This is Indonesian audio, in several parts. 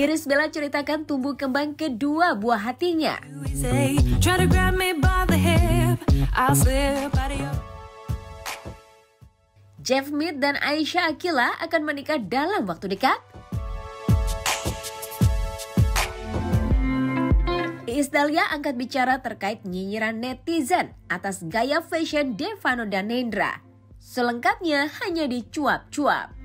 Irish Bella ceritakan tumbuh kembang kedua buah hatinya. Jeff Mead dan Aisha Akila akan menikah dalam waktu dekat. Iis Dahlia angkat bicara terkait nyinyiran netizen atas gaya fashion Devano dan Nendra. Selengkapnya hanya di Cuap-Cuap.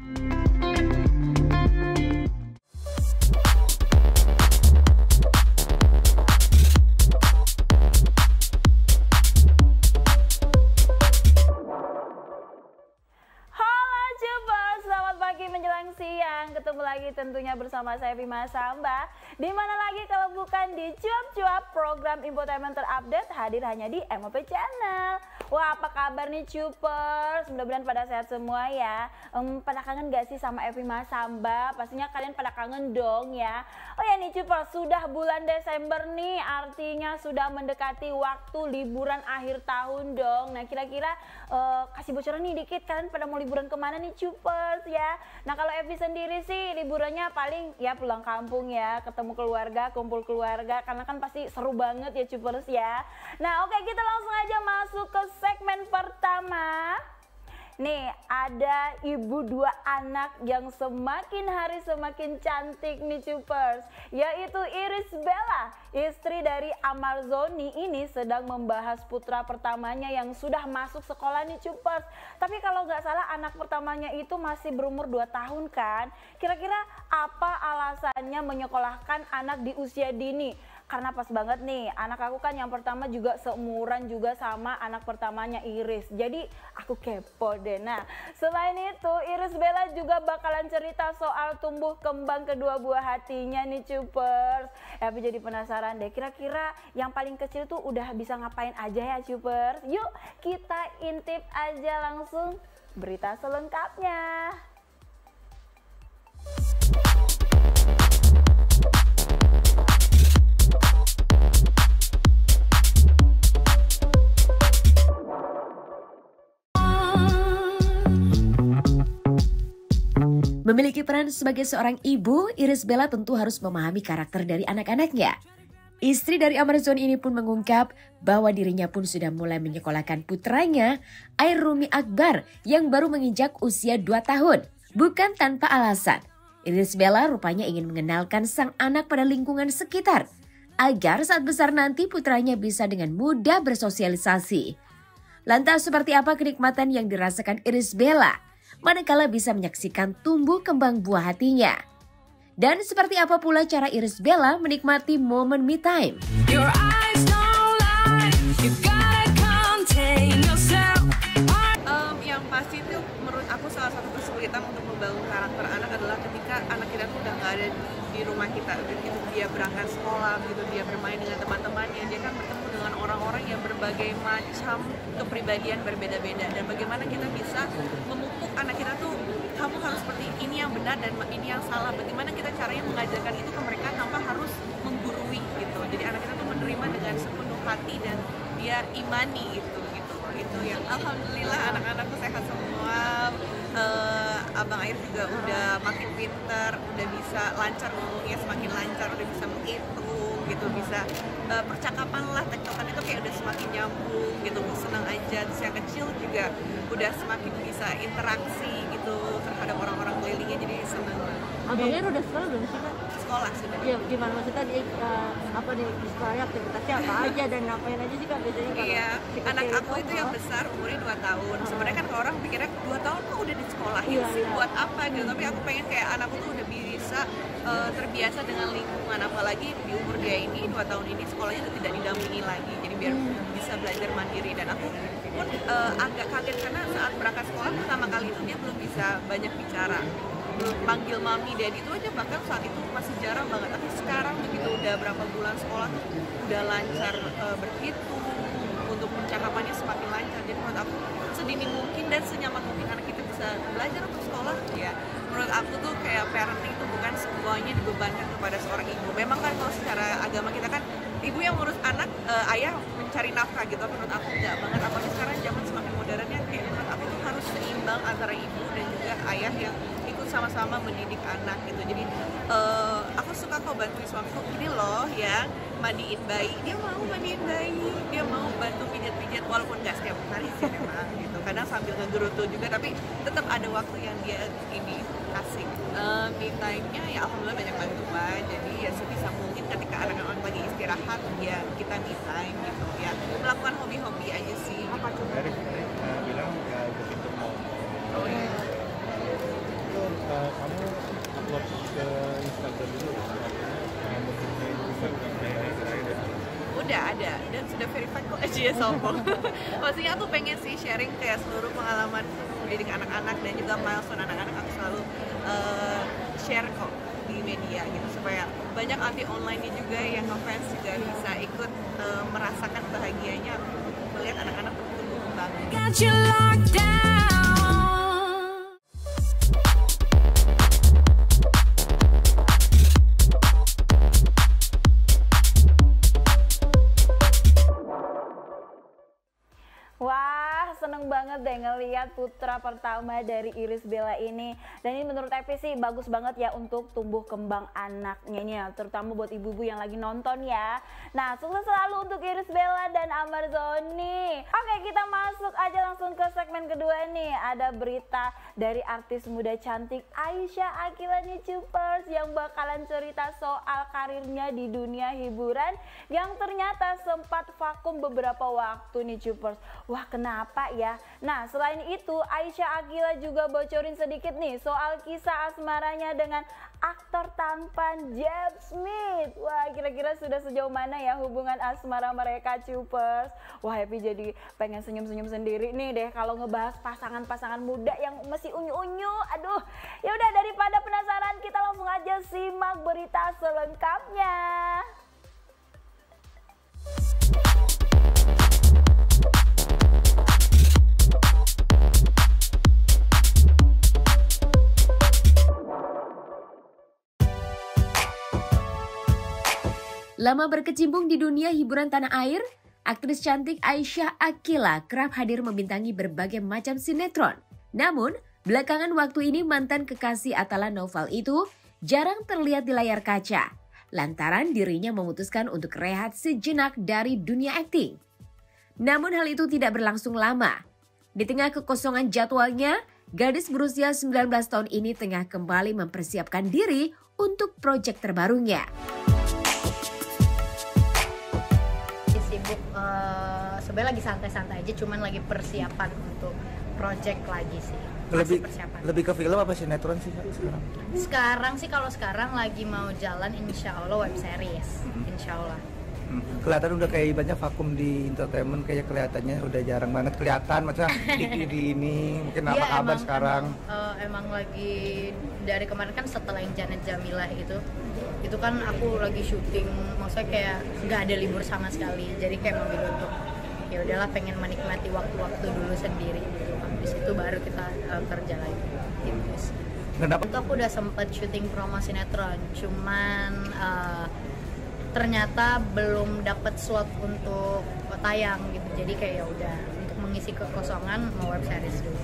Menjelang siang, ketemu lagi tentunya bersama saya Bima Samba. Di mana lagi kalau bukan di Cuap-Cuap, program infotainment terupdate hadir hanya di MOP Channel. Wah, apa kabar nih Cupers? Mudah-mudahan pada sehat semua ya. Pada kangen gak sih sama Bima Samba? Pastinya kalian pada kangen dong ya. Oh ya nih Cupers, sudah bulan Desember nih, artinya sudah mendekati waktu liburan akhir tahun dong. Nah kira-kira kasih bocoran nih dikit, kalian pada mau liburan kemana nih Cupers ya? Nah kalau Evi sendiri sih liburannya paling ya pulang kampung ya, ketemu keluarga, kumpul keluarga, karena kan pasti seru banget ya Cupers ya. Nah oke, kita langsung aja masuk ke segmen pertama. Nih ada ibu dua anak yang semakin hari semakin cantik nih Cupers, yaitu Irish Bella, istri dari Amar Zoni ini sedang membahas putra pertamanya yang sudah masuk sekolah nih Cupers. Tapi kalau nggak salah anak pertamanya itu masih berumur 2 tahun kan. Kira-kira apa alasannya menyekolahkan anak di usia dini? Karena pas banget nih, anak aku kan yang pertama juga seumuran juga sama anak pertamanya Iris. Jadi aku kepo deh. Nah, selain itu Irish Bella juga bakalan cerita soal tumbuh kembang kedua buah hatinya nih Cupers. Tapi jadi penasaran deh, kira-kira yang paling kecil tuh udah bisa ngapain aja ya Cupers? Yuk kita intip aja langsung berita selengkapnya. Memiliki peran sebagai seorang ibu, Irish Bella tentu harus memahami karakter dari anak-anaknya. Istri dari Amar Zoni ini pun mengungkap bahwa dirinya pun sudah mulai menyekolahkan putranya, Air Rumi Akbar, yang baru menginjak usia 2 tahun. Bukan tanpa alasan, Irish Bella rupanya ingin mengenalkan sang anak pada lingkungan sekitar, agar saat besar nanti putranya bisa dengan mudah bersosialisasi. Lantas seperti apa kenikmatan yang dirasakan Irish Bella manakala bisa menyaksikan tumbuh kembang buah hatinya? Dan seperti apa pula cara Irish Bella menikmati momen me time? Yang pasti itu menurut aku salah satu kesulitan untuk membangun karakter anak adalah ketika anak kita tuh udah nggak ada di rumah kita, begitu dia berangkat sekolah, begitu dia bermain dengan teman-temannya, dia kan bertemu dengan orang-orang yang berbagai macam kepribadian berbeda-beda, dan bagaimana kita bisa memupuk anak kita tuh, kamu harus seperti ini yang benar dan ini yang salah. Bagaimana kita caranya mengajarkan itu ke mereka tanpa harus menggurui gitu. Jadi anak kita tuh menerima dengan sepenuh hati dan dia imani gitu. Itu yang alhamdulillah anak-anakku sehat semua. Abang Air juga udah makin pinter, udah bisa lancar ngomongnya, semakin lancar, udah bisa menghitung gitu, bisa percakapan lah, tektokan itu kayak udah semakin nyambung gitu, senang aja. Terus yang kecil juga udah semakin bisa interaksi gitu terhadap orang-orang kelilingnya, jadi senang banget. Abang Air udah sekolah belum sih Kak? Sekolah sudah. Iya, gimana maksudnya apa di sekolahnya aktivitasnya apa aja dan ngapain aja sih Kak biasanya kalau Iya, anak aku itu yang besar umurnya 2 tahun. Sebenarnya kan kalau orang pikirnya 2 tahun kok udah disekolahin sih, buat apa gitu. Tapi aku pengen kayak anakku tuh udah bisa terbiasa dengan lingkungan, apalagi di umur dia ini 2 tahun ini sekolahnya tuh tidak didampingi lagi. Jadi biar bisa belajar mandiri, dan aku pun agak kaget karena saat berangkat sekolah pertama kali itu dia belum bisa banyak bicara. Panggil mami, daddy itu aja bahkan saat itu masih jarang banget. Tapi sekarang begitu udah berapa bulan sekolah tuh udah lancar berhitung, untuk percakapannya semakin lancar. Jadi menurut aku sedini mungkin dan senyaman mungkin anak kita bisa belajar untuk sekolah ya. Menurut aku tuh kayak parenting itu bukan semuanya dibebankan kepada seorang ibu. Memang kan kalau secara agama kita kan ibu yang ngurus anak, ayah mencari nafkah gitu. Menurut aku enggak banget, apalagi sekarang zaman semakin modernnya, kayak menurut aku tuh harus seimbang antara ibu dan juga ayah yang ikut sama-sama mendidik anak gitu. Jadi aku suka kok bantuin suamiku, gini loh ya, mandiin bayi, dia mau mandiin bayi, dia mau bantu pijat-pijat walaupun nggak setiap hari sih memang gitu, kadang sambil ngegerutu juga, tapi tetap ada waktu yang dia ini kasih. Me time-nya ya alhamdulillah banyak bantuan, jadi ya sebisa mungkin ketika anak-anak lagi istirahat ya kita me time gitu ya, melakukan hobi-hobi aja sih. Apa tuh? Erik bilang ya udah pintu mau. Oh iya. Itu kamu upload ke Instagram dulu ya? Mempunyai Instagram daerah-daerah. Udah ada dan sudah verified kok aja ya, sombong. Maksudnya aku pengen sih sharing kayak seluruh pengalaman mendidik anak-anak dan juga milestone anak-anak, aku selalu share kok di media gitu, supaya banyak anti online-nya juga yang ngefans juga bisa ikut merasakan bahagianya melihat anak-anak bertumbuh kembang. Got you locked down. Wah, seneng banget deh ngeliat putra pertama dari Irish Bella ini. Dan ini menurut Epi sih bagus banget ya untuk tumbuh kembang anaknya nih, terutama buat ibu-ibu yang lagi nonton ya. Nah, sukses selalu untuk Irish Bella dan Amar Zoni. Oke, kita masuk aja langsung ke segmen kedua nih. Ada berita dari artis muda cantik Aisyah Akila nih Cupers, yang bakalan cerita soal karirnya di dunia hiburan yang ternyata sempat vakum beberapa waktu nih Cupers. Wah, kenapa ya? Nah, selain itu Aisyah Akila juga bocorin sedikit nih soal kisah asmaranya dengan aktor tampan Jeff Smith. Wah, kira-kira sudah sejauh mana ya hubungan asmara mereka Cupers? Wah, Happy jadi pengen senyum-senyum sendiri nih deh kalau ngebahas pasangan-pasangan muda yang masih unyu-unyu. Aduh, ya udah, daripada penasaran, kita langsung aja simak berita selengkapnya. Lama berkecimpung di dunia hiburan tanah air, aktris cantik Aisyah Akila kerap hadir membintangi berbagai macam sinetron. Namun, belakangan waktu ini mantan kekasih Atala Noval itu jarang terlihat di layar kaca, lantaran dirinya memutuskan untuk rehat sejenak dari dunia akting. Namun hal itu tidak berlangsung lama. Di tengah kekosongan jadwalnya, gadis berusia 19 tahun ini tengah kembali mempersiapkan diri untuk proyek terbarunya. Sibuk, sebenarnya lagi santai-santai aja, cuman lagi persiapan untuk project lagi sih. Lebih ke film apa sinetron sih sekarang? Sekarang sih, kalau sekarang lagi mau jalan insya Allah web series, insya Allah. Kelihatan udah kayak banyak vakum di entertainment, kayak kelihatannya udah jarang banget kelihatan, maksudnya di ini mungkin apa Ya, kabar sekarang? Emang lagi dari kemarin kan setelah yang Janet Jamilah itu kan aku lagi syuting, maksudnya kayak nggak ada libur sama sekali, jadi kayak memilih untuk ya udahlah, pengen menikmati waktu-waktu dulu sendiri gitu. Habis itu baru kita kerja lagi gitu sih. Itu aku udah sempet syuting promo sinetron, cuman ternyata belum dapet slot untuk tayang gitu, jadi kayak ya udah, untuk mengisi kekosongan mau web series dulu.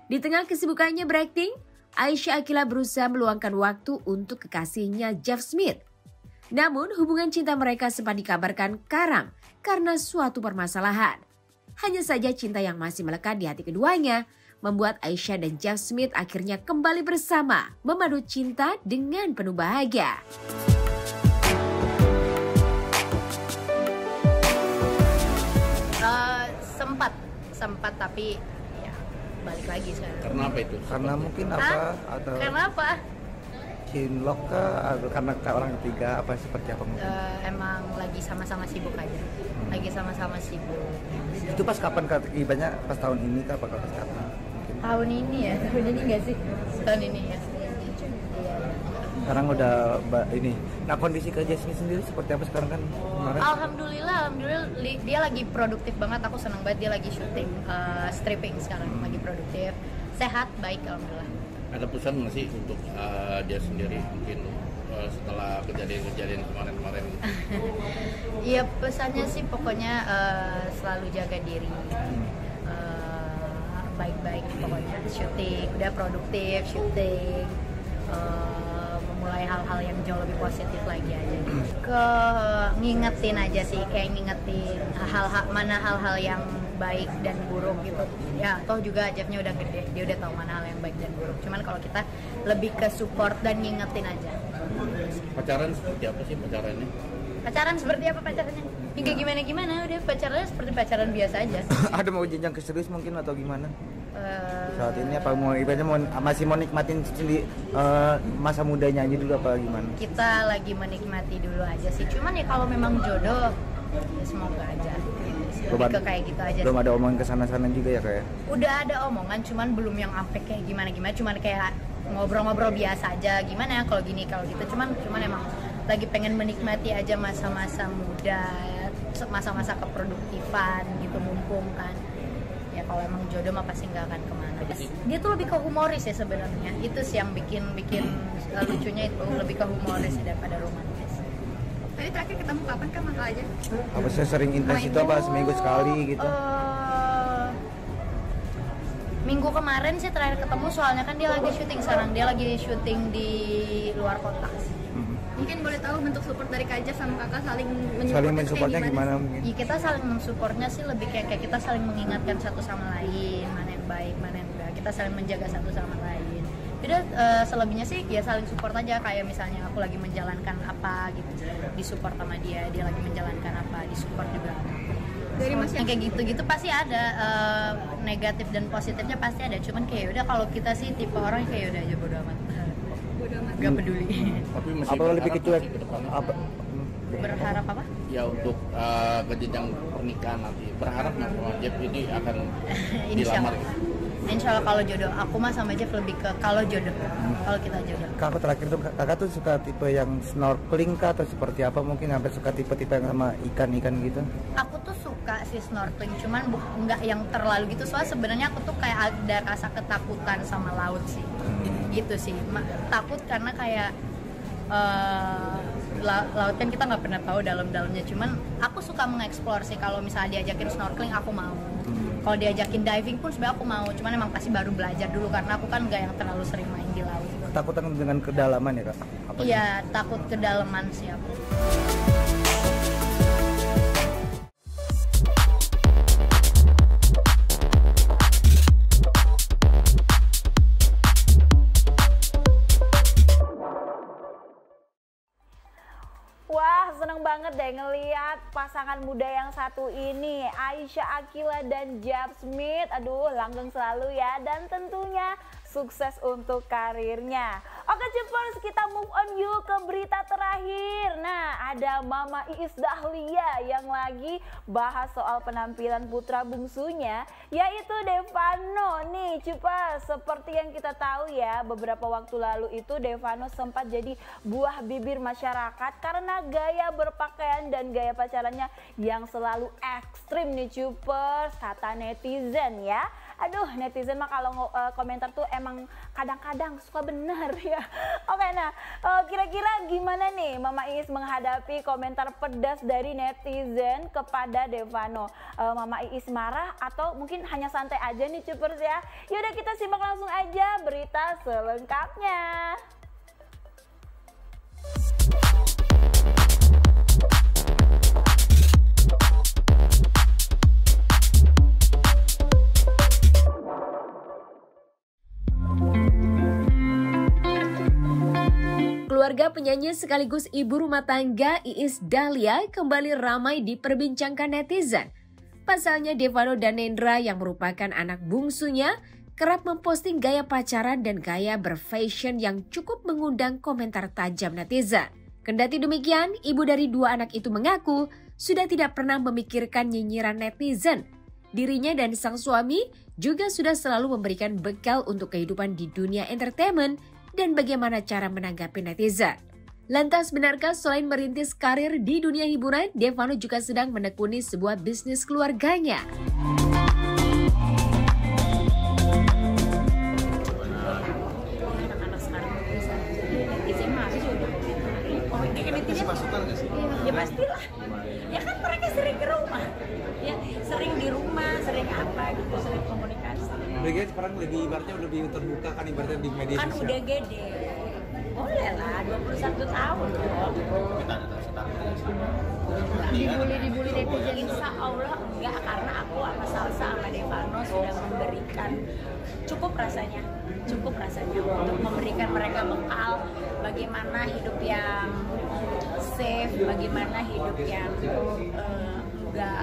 Di tengah kesibukannya berakting, Aisyah Akila berusaha meluangkan waktu untuk kekasihnya Jeff Smith. Namun hubungan cinta mereka sempat dikabarkan karam karena suatu permasalahan. Hanya saja cinta yang masih melekat di hati keduanya membuat Aisyah dan Jeff Smith akhirnya kembali bersama, memadu cinta dengan penuh bahagia. Sempat tapi ya balik lagi sekarang. Karena apa itu? Karena mungkin apa? Atau Karena apa? cinlok kah? Atau karena orang ketiga apa, seperti apa mungkin? Emang lagi sama-sama sibuk aja. Lagi sama-sama sibuk. Itu pas kapan banyak? Pas tahun ini kah? Apa pas kapan? Tahun ini ya? Tahun ini nggak sih? Tahun ini ya. Sekarang udah ini. Nah, kondisi ke Jasmine sendiri seperti apa sekarang kan? Kemarin Alhamdulillah dia lagi produktif banget. Aku senang banget dia lagi syuting stripping sekarang, lagi produktif, sehat, baik alhamdulillah. Ada pesan nggak sih untuk dia sendiri mungkin setelah kejadian kemarin-kemarin? Iya, pesannya sih pokoknya selalu jaga diri, baik-baik pokoknya. Syuting udah produktif, syuting memulai hal-hal yang jauh lebih positif lagi aja. Ngingetin aja sih, kayak ngingetin mana hal-hal yang baik dan buruk gitu. Ya toh juga Jeffnya udah gede, dia udah tahu mana hal yang baik dan buruk. Cuman kalau kita lebih ke support dan ngingetin aja. Pacaran seperti apa sih pacarannya? Pacaran seperti apa pacarannya? Hingga gimana, udah pacarannya seperti pacaran biasa aja. Ada mau jenjang ke serius mungkin atau gimana? Saat ini apa mau ibaratnya masih mau nikmatin masa mudanya aja dulu apa gimana? Kita lagi menikmati dulu aja sih. Cuman ya kalau memang jodoh, ya semoga aja. Lebih ke kayak gitu aja. Belum ada omongan kesana-sana juga ya kayak? Udah ada omongan, cuman belum yang sampai kayak gimana. Cuman kayak ngobrol-ngobrol biasa aja. Gimana kalau gini kalau gitu. Cuman emang lagi pengen menikmati aja masa-masa muda, masa-masa keproduktifan gitu, mumpung kan. Ya kalau emang jodoh mah pasti nggak akan kemana. Dia tuh lebih ke humoris ya sebenarnya. Itu sih yang bikin lucunya, itu lebih ke humoris daripada romantis. Tadi terakhir ketemu kapan kan mangkal aja? Apa sih sering intens itu apa seminggu sekali gitu? Minggu kemarin sih terakhir ketemu, soalnya kan dia lagi syuting sekarang. Dia lagi syuting di luar kota. Mungkin boleh tahu bentuk support dari Kak Jeff sama kakak saling mensupportnya gimana mungkin? Ya, kita saling mensupportnya sih lebih kayak kita saling mengingatkan satu sama lain, mana yang baik, mana yang enggak. Kita saling menjaga satu sama lain. Udah selebihnya sih ya saling support aja, kayak misalnya aku lagi menjalankan apa gitu, disupport sama dia lagi menjalankan apa, disupport juga. Dari Mas yang kayak gitu-gitu pasti ada negatif dan positifnya pasti ada. Cuman kayak udah kalau kita sih tipe orang kayak udah aja bodo amat. Gak peduli. Tapi masih apa lebih kecil apa? Berharap apa? Ya untuk ke jenjang pernikahan nanti. Berharap nggak sama Jeff ini akan dilamar? Insya Allah kalau jodoh. Aku mah sama Jeff lebih ke kalau jodoh. Kalau kita jodoh. Kakak terakhir tuh kakak tuh suka tipe yang snorkeling kah atau seperti apa, mungkin sampai suka tipe-tipe yang sama ikan-ikan gitu? Aku tuh suka sih snorkeling, cuman nggak yang terlalu gitu. Soalnya sebenarnya aku tuh kayak ada rasa ketakutan sama laut sih. Gitu sih, takut karena kayak laut kan kita nggak pernah tahu dalam-dalamnya. Cuman aku suka mengeksplor sih. Kalau misalnya diajakin snorkeling aku mau. Kalau diajakin diving pun sebenarnya aku mau. Cuman emang pasti baru belajar dulu karena aku kan nggak yang terlalu sering main di laut. Takut dengan kedalaman ya kak? Iya, takut kedalaman sih aku. Wah, seneng banget deh ngeliat pasangan muda yang satu ini, Aisyah Akila dan Jeff Smith. Aduh, langgeng selalu ya, dan tentunya sukses untuk karirnya. Oke Cepers, kita move on yuk ke berita terakhir. Nah, ada Mama Iis Dahlia yang lagi bahas soal penampilan putra bungsunya, yaitu Devano nih Cepers. Seperti yang kita tahu ya, beberapa waktu lalu itu Devano sempat jadi buah bibir masyarakat karena gaya berpakaian dan gaya pacarannya yang selalu ekstrim nih Cepers, kata netizen ya. Aduh, netizen mah kalau komentar tuh emang kadang-kadang suka benar ya. Oke, nah kira-kira gimana nih Mama Iis menghadapi komentar pedas dari netizen kepada Devano? Mama Iis marah atau mungkin hanya santai aja nih Cepers ya? Yaudah kita simak langsung aja berita selengkapnya. Keluarga penyanyi sekaligus ibu rumah tangga Iis Dahlia kembali ramai diperbincangkan netizen. Pasalnya Devano dan Nendra yang merupakan anak bungsunya kerap memposting gaya pacaran dan gaya berfashion yang cukup mengundang komentar tajam netizen. Kendati demikian, ibu dari dua anak itu mengaku sudah tidak pernah memikirkan nyinyiran netizen. Dirinya dan sang suami juga sudah selalu memberikan bekal untuk kehidupan di dunia entertainment dan bagaimana cara menanggapi netizen. Lantas benarkah selain merintis karir di dunia hiburan, Devano juga sedang menekuni sebuah bisnis keluarganya? Anak-anak sekarang bisa netizen masih udah netizen masukan nggak sih? Ya pastilah. Ya kan mereka sering ke rumah, ya sering di rumah, sering apa gitu, sering komunikasi. sekarang lebih ibaratnya lebih terbuka kan ibaratnya di media Kan sosial. udah gede. Boleh lah, 21 tahun loh. Dibully netizen. Insya Allah enggak, karena aku sama Salsa sama Devano sudah memberikan cukup rasanya untuk memberikan mereka bekal bagaimana hidup yang safe, bagaimana hidup yang enggak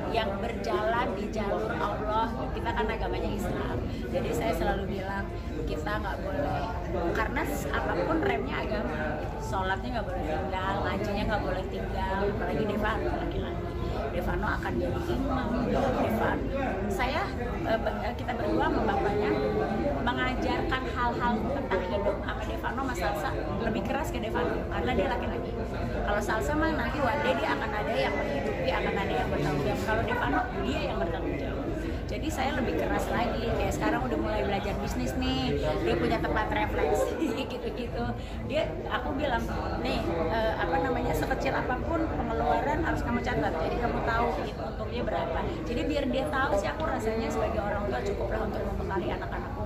yang berjalan di jalur Allah. Kita kan agamanya Islam, jadi saya selalu bilang kita nggak boleh, karena apapun remnya agama, sholatnya nggak boleh tinggal, ngajinya nggak boleh tinggal, apalagi Devano laki-laki. Devano akan jadi imam. Kita berdua sama bapaknya mengajarkan hal-hal tentang hidup. Sama Devano sama Salsa lebih keras ke Devano karena dia laki-laki. Kalau Salsa mah nanti one day dia akan ada yang menghidupi, akan ada yang bertanggung jawab. Kalau Devano dia yang bertanggung jawab. Jadi saya lebih keras lagi. Kayak sekarang udah mulai belajar bisnis nih. Dia punya tempat refleksi gitu-gitu. Aku bilang, nih sekecil apapun pengeluaran harus kamu catat. Jadi kamu tahu untungnya berapa. Jadi biar dia tahu sih, aku rasanya sebagai orang tua cukuplah untuk membekali anak-anakku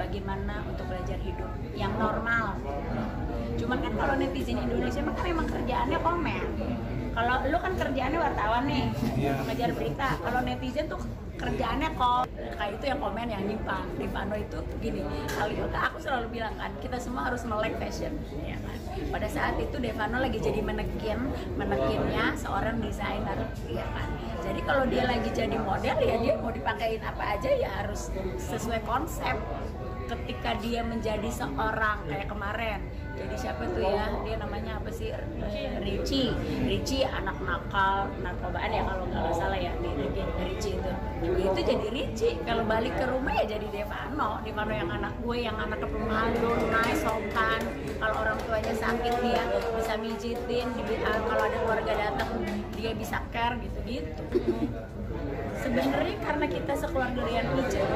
bagaimana untuk belajar hidup yang normal. Cuman kan kalau netizen Indonesia kan memang kerjaannya komen. Kalau lu kan kerjaannya wartawan nih, mengejar berita. Kalau netizen tuh kerjaannya kayak itu yang komen yang nyimpang. Devano itu gini, aku selalu bilang kan, kita semua harus melek fashion, ya kan. Pada saat itu Devano lagi jadi menekinnya seorang desainer, ya kan. Jadi kalau dia lagi jadi model, ya dia mau dipakein apa aja ya harus sesuai konsep. Ketika dia menjadi seorang kayak kemarin, jadi siapa tuh ya, dia namanya apa sih, Richie anak nakal narkobaan ya kalau nggak salah ya, Richie itu jadi Richie. Kalau balik ke rumah ya jadi Devano yang anak gue, yang anak pemalu, nice, sopan. Kalau orang tuanya sakit dia bisa mijitin, kalau ada keluarga datang dia bisa care gitu. Sebenarnya karena kita sekeluarga Rian Hijau,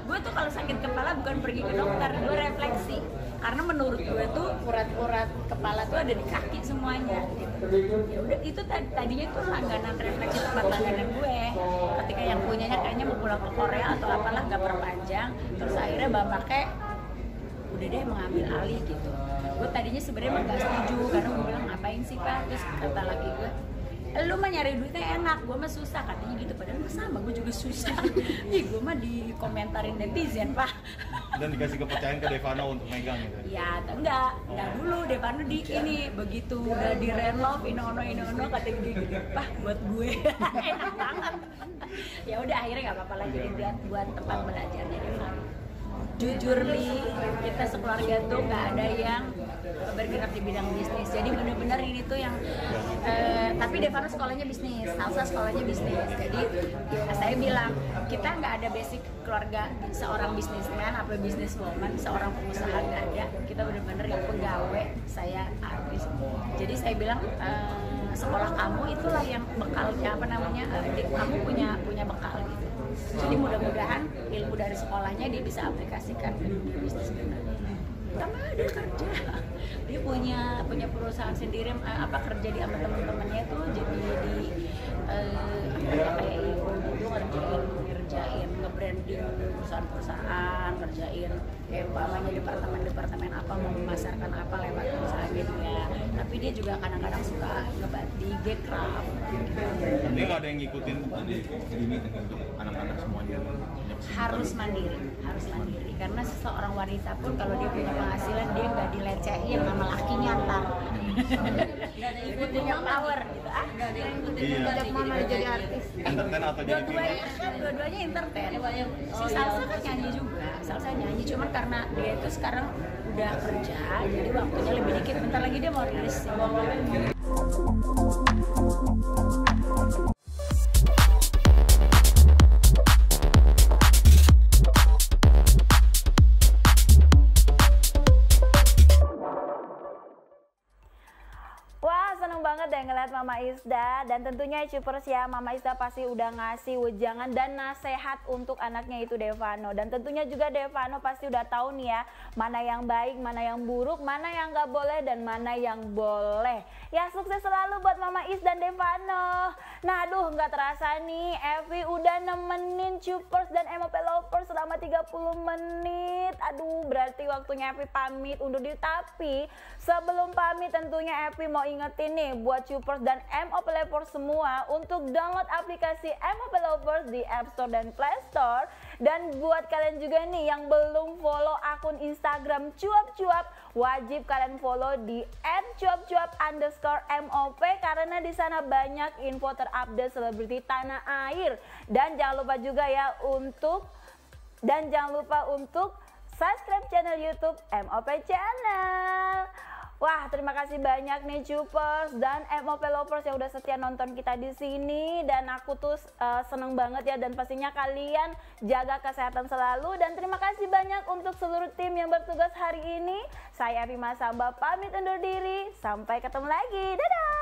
gue tuh kalau sakit kepala bukan pergi ke dokter, gue refleksi. Karena menurut gue tuh urat-urat kepala tuh ada di kaki semuanya. Gitu. Ya udah itu tadinya tuh langganan refleksi, tempat langganan gue. Ketika yang punyanya kayaknya mau pulang ke Korea atau apalah, gak perpanjang. Terus akhirnya bapaknya udah deh mengambil alih gitu. Gue tadinya sebenarnya gak setuju karena gue bilang ngapain sih Pak? Terus kata laki gue, lu mah nyari duitnya enak, gue mah susah katanya gitu. Padahal mah sama, gue juga susah. Gue mah dikomentarin netizen Pak. Dan dikasih kepercayaan ke Devano untuk megang gitu? Ya enggak dulu. Devano begitu udah di renov inono kata gini, Pak buat gue enak banget. Ya udah akhirnya nggak apa-apa lagi buat tempat belajarnya Devano. Jujur Li, kita sekeluarga tuh nggak ada yang bergerak di bidang bisnis. Jadi benar-benar ini tuh yang tapi Devano sekolahnya bisnis, Salsa sekolahnya bisnis. Jadi saya bilang kita nggak ada basic keluarga seorang bisnisman atau bisniswoman, seorang pengusaha nggak ada. Kita benar-benar yang pegawai, saya artis. Jadi saya bilang sekolah kamu itulah yang bekalnya kamu punya bekal gitu. Jadi mudah-mudahan ilmu dari sekolahnya dia bisa aplikasikan ke dunia bisnis benar. Tambah ada kerja, dia punya perusahaan sendiri, kerja di sama teman-temannya tuh jadi di kayak ibu itu ngerjain nge-branding perusahaan, ngerjain kayak umpamanya departemen apa mau memasarkan apa lewat perusahaan dia. Tapi dia juga kadang-kadang suka ngebat di Gcraft. Ini nggak ada yang ngikutin ini untuk anak-anak semuanya? Harus mandiri karena seseorang wanita pun kalau dia punya penghasilan dia nggak dilecehin sama lakinya ntar. Dia punya power gitu nggak ada yang ikutin ngajak mama jadi artis. Entertain atau jadi dua-duanya entertain. Si Salsa kan nyanyi juga, Salsa nyanyi cuman karena dia itu sekarang udah kerja jadi waktunya lebih dikit. Bentar lagi dia mau rilis single. Seneng banget deh ngeliat Mama Isda, dan tentunya Cupers ya, Mama Isda pasti udah ngasih wejangan dan nasihat untuk anaknya itu Devano. Dan tentunya juga Devano pasti udah tahu nih ya, mana yang baik, mana yang buruk, mana yang gak boleh dan mana yang boleh. Ya sukses selalu buat Mama Is dan Devano. Nah aduh nggak terasa nih Evi udah nemenin Cupers dan MOP Lovers selama 30 menit. Aduh berarti waktunya Evi pamit undur diri. Tapi sebelum pamit tentunya Evi mau ingetin nih buat Cupers dan MOP Lovers semua untuk download aplikasi MOP Lovers di App Store dan Play Store. Dan buat kalian juga nih yang belum follow akun Instagram Cuap-Cuap, wajib kalian follow di @cuap-cuap_MOP karena di sana banyak info terupdate selebriti tanah air. Dan jangan lupa juga ya untuk subscribe channel YouTube MOP Channel. Wah, terima kasih banyak nih Cupers dan MOP Lovers yang udah setia nonton kita di sini, dan aku tuh seneng banget ya, dan pastinya kalian jaga kesehatan selalu. Dan terima kasih banyak untuk seluruh tim yang bertugas hari ini. Saya Evi Masamba pamit undur diri, sampai ketemu lagi. Dadah.